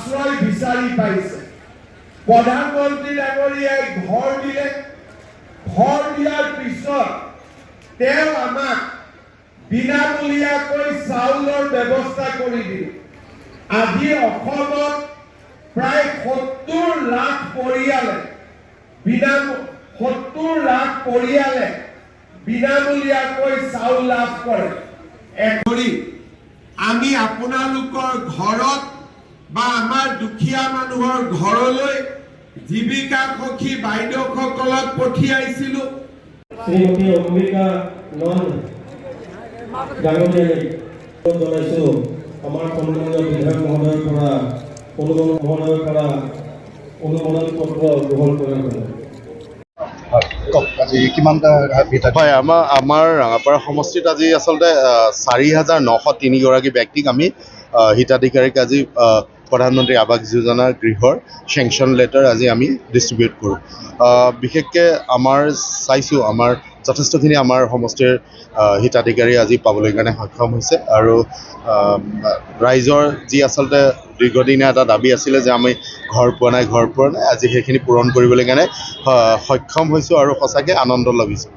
আশ্ৰয় বিচাৰি পাইছে। প্ৰধানমন্ত্ৰী ডাঙৰীয়াই ঘৰ দিলে। ঘৰ দিয়াৰ পিছত তেওঁ আমাক বিনামূলীয়াকৈ চাউলৰ ব্যৱস্থা কৰি দিলে। আজি অসমত প্ৰায় 70 লাখ পৰিয়ালে বিনামূলীয়াকৈ চাউল লাভ কৰে। আমি আপোনালোকৰ ঘৰত বা আমাৰ দুখীয়া মানুহৰ ঘৰলৈ জীৱিকা সখী বাইদেউসকলক পঠিয়াইছিলোঁ। শ্ৰীমতী অম্বিকা নন ডাঙৰীয়ালৈ জনাইছোঁ আমাৰ সন্মানীয় বিধায়ক মহোদয়ৰ পৰা অনুমোদন পত্ৰ গ্ৰহণ কৰাৰ বাবে। হয়, আমাৰ ৰাঙাপাৰা সমষ্টিত আজি আচলতে ৪,৯০৩ গৰাকী ব্যক্তিক আমি হিতাধিকাৰীক আজি প্ৰধানমন্ত্ৰী আৱাস যোজনাৰ গৃহৰ চেংচন লেটাৰ আজি আমি ডিষ্ট্ৰিবিউট কৰোঁ। বিশেষকৈ আমাৰ যথেষ্টখিনি আমাৰ সমষ্টিৰ হিতাধিকাৰী আজি পাবলৈ কাৰণে সক্ষম হৈছে আৰু ৰাইজৰ যি আচলতে দীৰ্ঘদিনীয়া এটা দাবী আছিলে যে আমি ঘৰ পোৱা নাই আজি সেইখিনি পূৰণ কৰিবলৈ কাৰণে সক্ষম হৈছোঁ আৰু সঁচাকৈ আনন্দ লভিছোঁ।